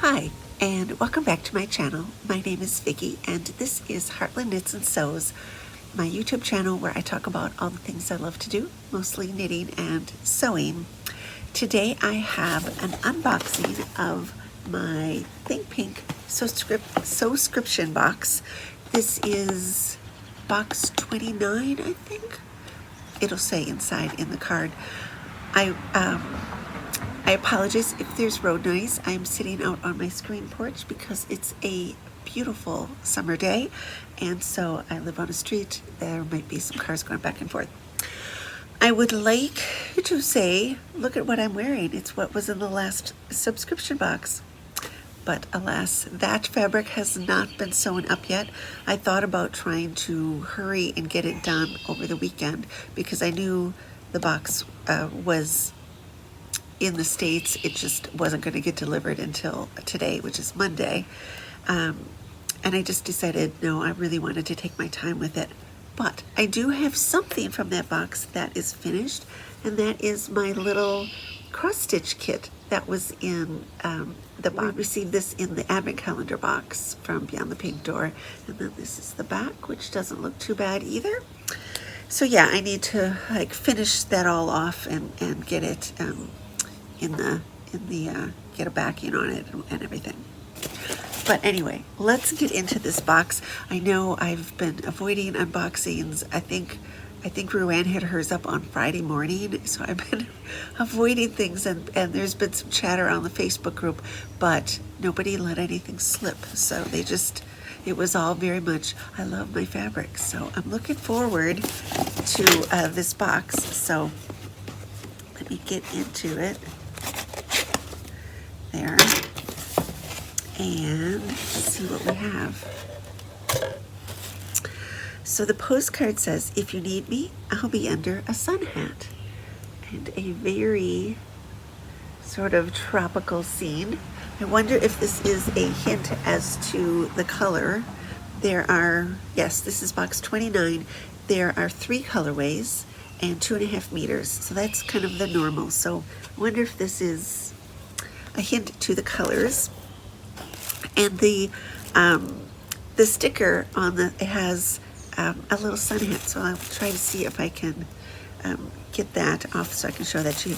Hi, and welcome back to my channel. My name is Vicki, and this is Heartland Knits and Sews, my YouTube channel where I talk about all the things I love to do, mostly knitting and sewing. Today I have an unboxing of my Think Pink Subscription box. This is box 29, I think. It'll say inside in the card. I apologize if there's road noise. I'm sitting out on my screen porch because it's a beautiful summer day, and so I live on a street. There might be some cars going back and forth. I would like to say, look at what I'm wearing. It's what was in the last subscription box. But alas, that fabric has not been sewn up yet. I thought about trying to hurry and get it done over the weekend because I knew the box was in the States. It just wasn't going to get delivered until today, which is Monday. And I just decided, no, I really wanted to take my time with it. But I do have something from that box that is finished, and that is my little cross-stitch kit that was in the box. We received this in the advent calendar box from Beyond the Pink Door. And then this is the back, which doesn't look too bad either. So yeah, I need to like finish that all off and get it get a backing on it and everything. But anyway, let's get into this box. I know I've been avoiding unboxings. I think Ruanne had hers up on Friday morning, so I've been avoiding things, and there's been some chatter on the Facebook group, but nobody let anything slip. So it was all very much, I love my fabric. So I'm looking forward to this box. So let me get into it. There. And see what we have. So the postcard says, if you need me, I'll be under a sun hat. And a very sort of tropical scene. I wonder if this is a hint as to the color. Yes, this is box 29. There are 3 colorways and 2.5 meters. So that's kind of the normal. So I wonder if this is a hint to the colors. And the sticker on it has a little sun hat, so I'll try to see if I can get that off so I can show that to you.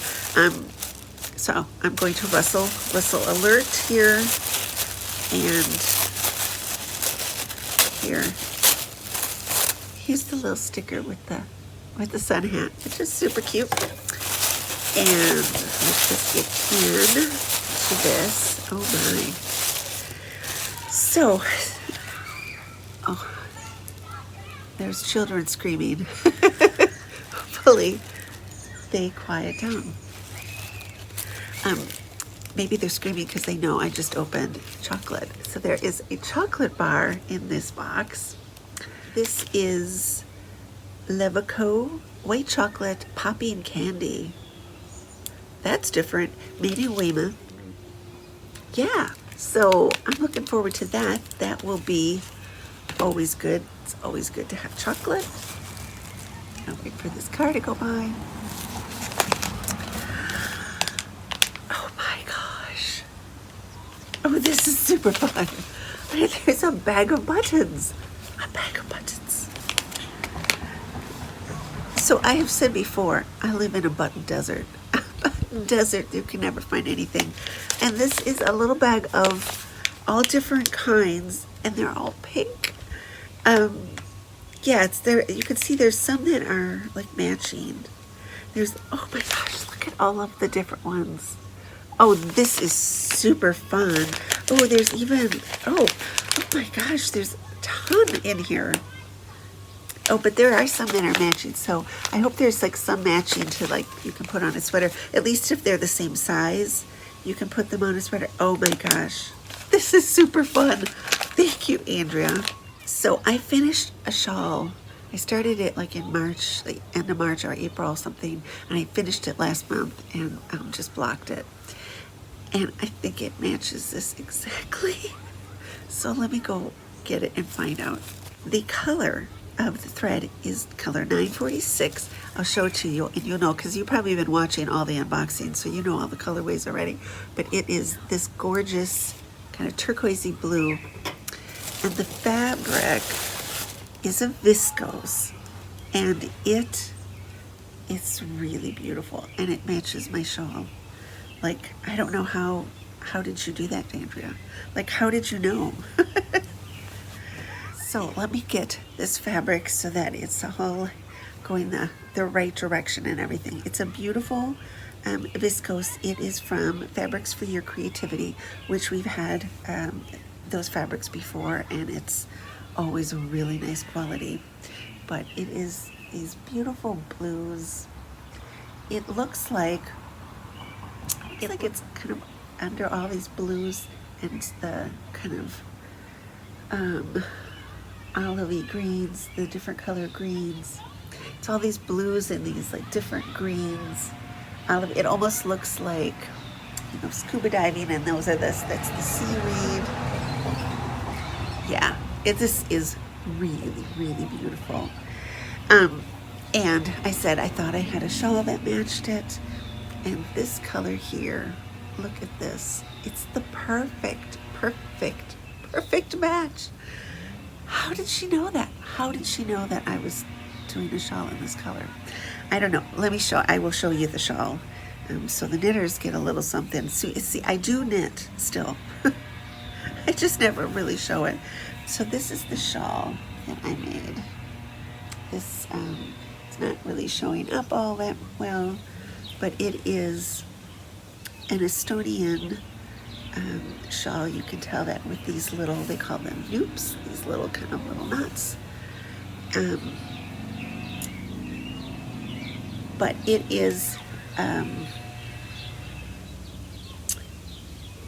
So I'm going to rustle alert here, and here's the little sticker with the sun hat, which is super cute. And let's just get into this. Oh my. So, there's children screaming. Hopefully they quiet down. Maybe they're screaming because they know I just opened chocolate. So there is a chocolate bar in this box. This is Levico white chocolate popping candy. That's different. Made in Weymouth. Yeah. So I'm looking forward to that. That will be always good. It's always good to have chocolate. I'll wait for this car to go by. Oh my gosh. Oh, this is super fun. There's a bag of buttons. A bag of buttons. So I have said before, I live in a button desert. Desert, you can never find anything. And this is a little bag of all different kinds, and they're all pink. Yeah, it's there. You can see there's some that are like matching. There's, oh my gosh, look at all of the different ones. Oh, this is super fun. Oh, there's even, oh my gosh, there's a ton in here. Oh, but there are some that are matching, so I hope there's like some matching to, like, you can put on a sweater. At least if they're the same size, you can put them on a sweater. Oh my gosh, this is super fun. Thank you, Andrea. So I finished a shawl. I started it like in March, like end of March or April or something, and I finished it last month and just blocked it. And I think it matches this exactly. So let me go get it and find out. The color of the thread is color 946. I'll show it to you, and you'll know, because you've probably been watching all the unboxings, so you know all the colorways already. But it is this gorgeous kind of turquoisey blue. And the fabric is a viscose, and it's really beautiful, and it matches my shawl. Like, I don't know how did you do that, Andrea? Like, how did you know? So let me get this fabric so that it's all going the right direction and everything. It's a beautiful viscose. It is from Fabrics for Your Creativity, which we've had those fabrics before, and it's always a really nice quality. But it is these beautiful blues. It looks like it's kind of under all these blues and the kind of olivey greens, the different color greens. It's all these blues and these like different greens. It almost looks like, you know, scuba diving, and that's the seaweed. Yeah, this is really, really beautiful. And I said I thought I had a shawl that matched it, and this color here, look at this. It's the perfect match. How did she know that? How did she know that I was doing a shawl in this color? I don't know. I will show you the shawl. So the knitters get a little something. So, see, I do knit still. I just never really show it. So this is the shawl that I made. This, it's not really showing up all that well, but it is an Estonian shawl. You can tell that with these little, they call them noops, these little kind of little knots. But it is,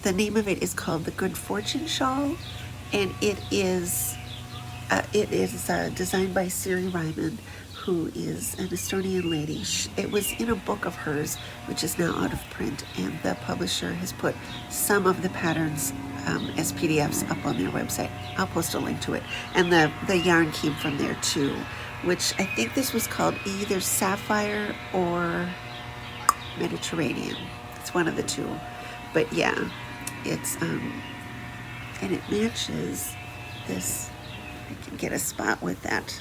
the name of it is called the Good Fortune Shawl, and it is designed by Siri Ryman, who is an Estonian lady. It was in a book of hers, which is now out of print, and the publisher has put some of the patterns as PDFs up on their website. I'll post a link to it. And the yarn came from there too, which I think this was called either Sapphire or Mediterranean. It's one of the two. But yeah, it's, and it matches this. I can get a spot with that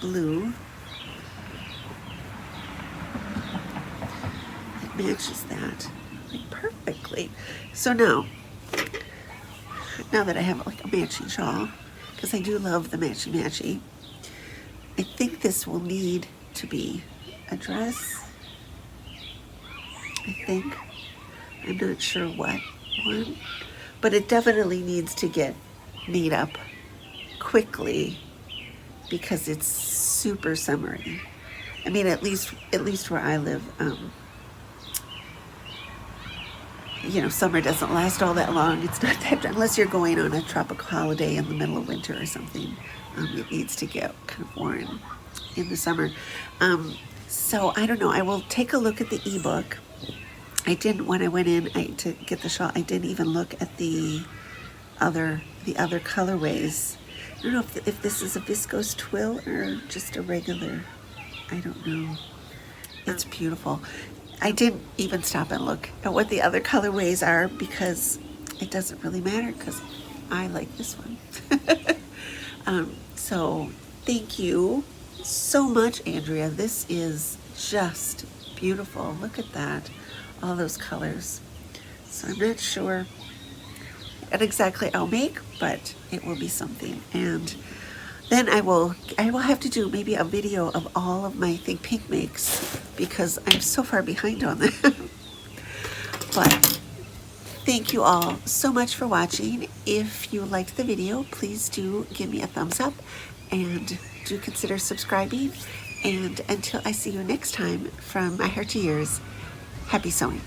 blue. It matches that like perfectly. So now that I have like a matching shawl, because I do love the matchy, I think this will need to be a dress. I think. I'm not sure what one, but it definitely needs to get made up quickly because it's super summery. I mean, at least where I live, you know, summer doesn't last all that long. It's not that, unless you're going on a tropical holiday in the middle of winter or something. It needs to get kind of warm in the summer. So I don't know. I will take a look at the ebook. I didn't, when I went in to get the shawl, I didn't even look at the other colorways. I don't know if this is a viscose twill or just a regular. I don't know. It's beautiful. I didn't even stop and look at what the other colorways are because it doesn't really matter because I like this one. So thank you so much, Andrea. This is just beautiful. Look at that. All those colors. So I'm not sure what exactly I'll make, but it will be something. And then I will have to do maybe a video of all of my Think Pink makes because I'm so far behind on them. But thank you all so much for watching. If you liked the video, please do give me a thumbs up and do consider subscribing. And until I see you next time, from my heart to yours, happy sewing.